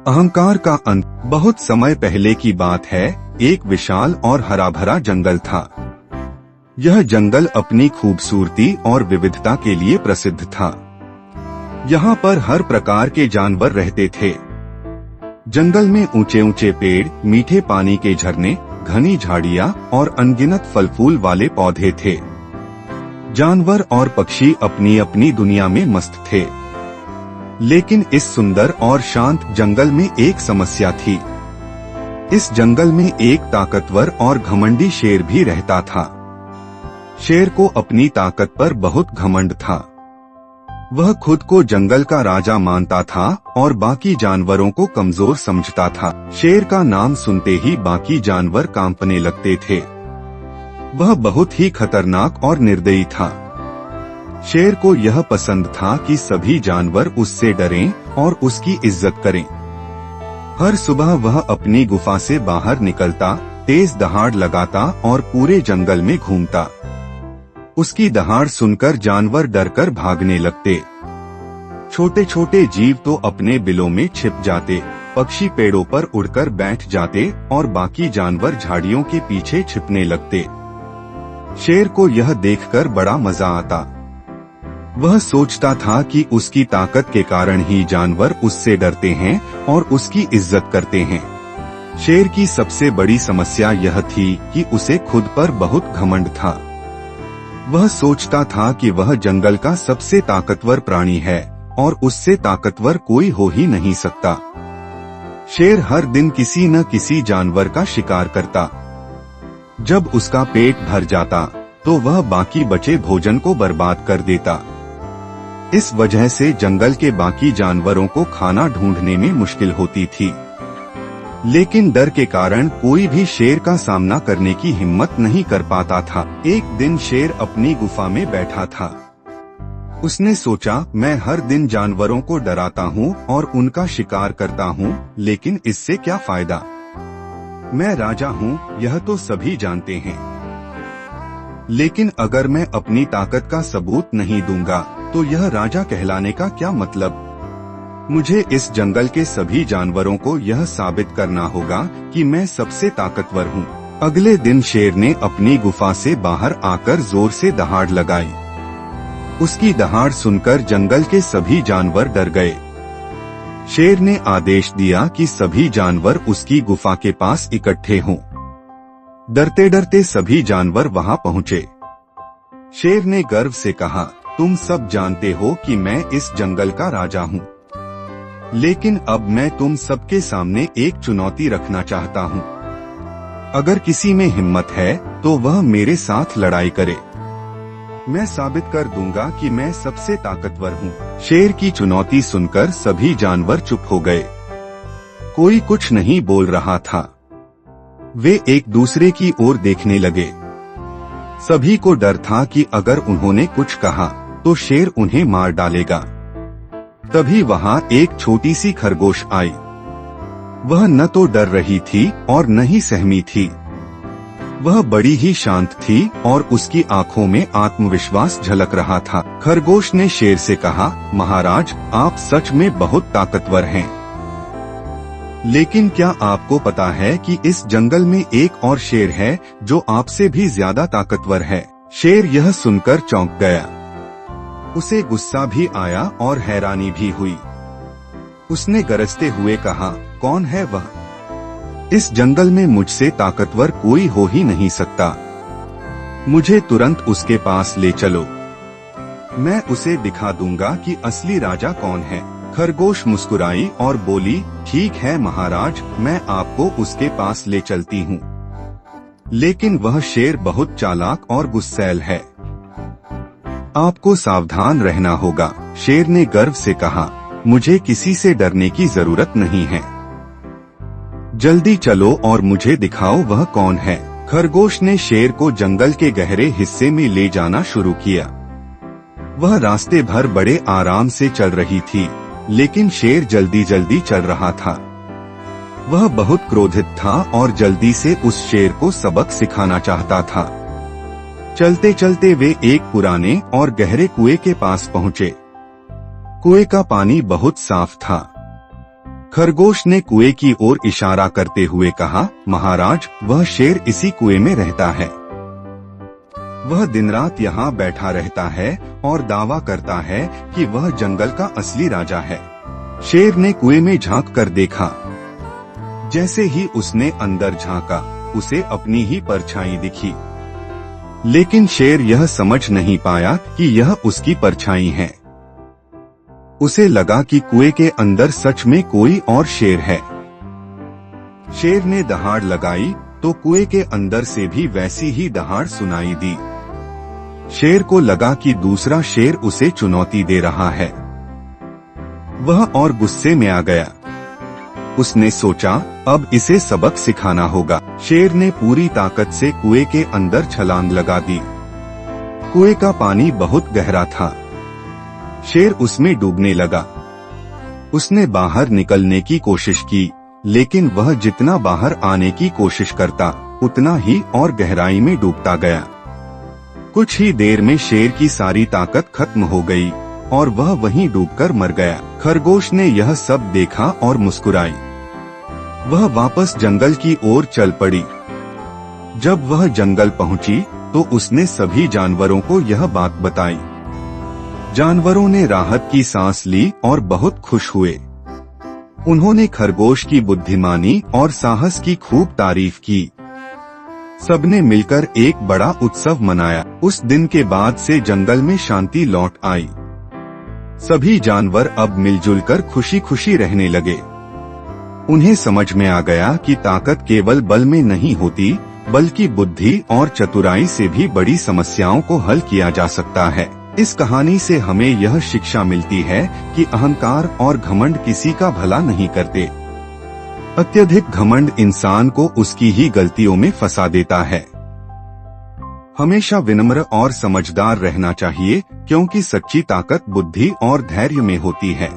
अहंकार का अंत। बहुत समय पहले की बात है। एक विशाल और हरा भरा जंगल था। यह जंगल अपनी खूबसूरती और विविधता के लिए प्रसिद्ध था। यहाँ पर हर प्रकार के जानवर रहते थे। जंगल में ऊंचे ऊंचे पेड़, मीठे पानी के झरने, घनी झाड़ियाँ और अनगिनत फल फूल वाले पौधे थे। जानवर और पक्षी अपनी अपनी दुनिया में मस्त थे। लेकिन इस सुंदर और शांत जंगल में एक समस्या थी। इस जंगल में एक ताकतवर और घमंडी शेर भी रहता था। शेर को अपनी ताकत पर बहुत घमंड था। वह खुद को जंगल का राजा मानता था और बाकी जानवरों को कमजोर समझता था। शेर का नाम सुनते ही बाकी जानवर कांपने लगते थे। वह बहुत ही खतरनाक और निर्दयी था। शेर को यह पसंद था कि सभी जानवर उससे डरें और उसकी इज्जत करें। हर सुबह वह अपनी गुफा से बाहर निकलता, तेज दहाड़ लगाता और पूरे जंगल में घूमता। उसकी दहाड़ सुनकर जानवर डरकर भागने लगते। छोटे छोटे जीव तो अपने बिलों में छिप जाते, पक्षी पेड़ों पर उड़कर बैठ जाते और बाकी जानवर झाड़ियों के पीछे छिपने लगते। शेर को यह देखकर बड़ा मजा आता। वह सोचता था कि उसकी ताकत के कारण ही जानवर उससे डरते हैं और उसकी इज्जत करते हैं। शेर की सबसे बड़ी समस्या यह थी कि उसे खुद पर बहुत घमंड था। वह सोचता था कि वह जंगल का सबसे ताकतवर प्राणी है और उससे ताकतवर कोई हो ही नहीं सकता। शेर हर दिन किसी न किसी जानवर का शिकार करता। जब उसका पेट भर जाता तो वह बाकी बचे भोजन को बर्बाद कर देता। इस वजह से जंगल के बाकी जानवरों को खाना ढूंढने में मुश्किल होती थी। लेकिन डर के कारण कोई भी शेर का सामना करने की हिम्मत नहीं कर पाता था। एक दिन शेर अपनी गुफा में बैठा था। उसने सोचा, मैं हर दिन जानवरों को डराता हूँ और उनका शिकार करता हूँ, लेकिन इससे क्या फायदा? मैं राजा हूँ, यह तो सभी जानते हैं। लेकिन अगर मैं अपनी ताकत का सबूत नहीं दूंगा तो यह राजा कहलाने का क्या मतलब? मुझे इस जंगल के सभी जानवरों को यह साबित करना होगा कि मैं सबसे ताकतवर हूँ। अगले दिन शेर ने अपनी गुफा से बाहर आकर जोर से दहाड़ लगाई। उसकी दहाड़ सुनकर जंगल के सभी जानवर डर गए। शेर ने आदेश दिया कि सभी जानवर उसकी गुफा के पास इकट्ठे हों। डरते डरते सभी जानवर वहां पहुंचे। शेर ने गर्व से कहा, तुम सब जानते हो कि मैं इस जंगल का राजा हूँ, लेकिन अब मैं तुम सबके सामने एक चुनौती रखना चाहता हूँ। अगर किसी में हिम्मत है तो वह मेरे साथ लड़ाई करे। मैं साबित कर दूंगा कि मैं सबसे ताकतवर हूँ। शेर की चुनौती सुनकर सभी जानवर चुप हो गए। कोई कुछ नहीं बोल रहा था। वे एक दूसरे की ओर देखने लगे। सभी को डर था कि अगर उन्होंने कुछ कहा तो शेर उन्हें मार डालेगा। तभी वहां एक छोटी सी खरगोश आई। वह न तो डर रही थी और न ही सहमी थी। वह बड़ी ही शांत थी और उसकी आंखों में आत्मविश्वास झलक रहा था। खरगोश ने शेर से कहा, महाराज, आप सच में बहुत ताकतवर हैं। लेकिन क्या आपको पता है कि इस जंगल में एक और शेर है जो आपसे भी ज्यादा ताकतवर है? शेर यह सुनकर चौंक गया। उसे गुस्सा भी आया और हैरानी भी हुई। उसने गरजते हुए कहा, कौन है वह? इस जंगल में मुझसे ताकतवर कोई हो ही नहीं सकता। मुझे तुरंत उसके पास ले चलो। मैं उसे दिखा दूंगा कि असली राजा कौन है। खरगोश मुस्कुराई और बोली, ठीक है महाराज, मैं आपको उसके पास ले चलती हूँ। लेकिन वह शेर बहुत चालाक और गुस्सैल है। आपको सावधान रहना होगा। शेर ने गर्व से कहा, मुझे किसी से डरने की जरूरत नहीं है। जल्दी चलो और मुझे दिखाओ वह कौन है। खरगोश ने शेर को जंगल के गहरे हिस्से में ले जाना शुरू किया। वह रास्ते भर बड़े आराम से चल रही थी, लेकिन शेर जल्दी जल्दी चल रहा था। वह बहुत क्रोधित था और जल्दी से उस शेर को सबक सिखाना चाहता था। चलते चलते वे एक पुराने और गहरे कुएं के पास पहुंचे। कुएं का पानी बहुत साफ था। खरगोश ने कुएं की ओर इशारा करते हुए कहा, महाराज, वह शेर इसी कुएं में रहता है। वह दिन रात यहाँ बैठा रहता है और दावा करता है कि वह जंगल का असली राजा है। शेर ने कुएं में झांक कर देखा। जैसे ही उसने अंदर झांका, उसे अपनी ही परछाई दिखी। लेकिन शेर यह समझ नहीं पाया कि यह उसकी परछाई है। उसे लगा कि कुएं के अंदर सच में कोई और शेर है। शेर ने दहाड़ लगाई तो कुएं के अंदर से भी वैसी ही दहाड़ सुनाई दी। शेर को लगा कि दूसरा शेर उसे चुनौती दे रहा है। वह और गुस्से में आ गया। उसने सोचा, अब इसे सबक सिखाना होगा। शेर ने पूरी ताकत से कुएं के अंदर छलांग लगा दी। कुएं का पानी बहुत गहरा था। शेर उसमें डूबने लगा। उसने बाहर निकलने की कोशिश की, लेकिन वह जितना बाहर आने की कोशिश करता, उतना ही और गहराई में डूबता गया। कुछ ही देर में शेर की सारी ताकत खत्म हो गई और वह वहीं डूबकर मर गया। खरगोश ने यह सब देखा और मुस्कुराई। वह वापस जंगल की ओर चल पड़ी। जब वह जंगल पहुंची तो उसने सभी जानवरों को यह बात बताई। जानवरों ने राहत की सांस ली और बहुत खुश हुए। उन्होंने खरगोश की बुद्धिमानी और साहस की खूब तारीफ की। सबने मिलकर एक बड़ा उत्सव मनाया। उस दिन के बाद से जंगल में शांति लौट आई। सभी जानवर अब मिलजुल कर खुशी खुशी रहने लगे। उन्हें समझ में आ गया कि ताकत केवल बल में नहीं होती, बल्कि बुद्धि और चतुराई से भी बड़ी समस्याओं को हल किया जा सकता है। इस कहानी से हमें यह शिक्षा मिलती है कि अहंकार और घमंड किसी का भला नहीं करते। अत्यधिक घमंड इंसान को उसकी ही गलतियों में फंसा देता है। हमेशा विनम्र और समझदार रहना चाहिए, क्योंकि सच्ची ताकत बुद्धि और धैर्य में होती है।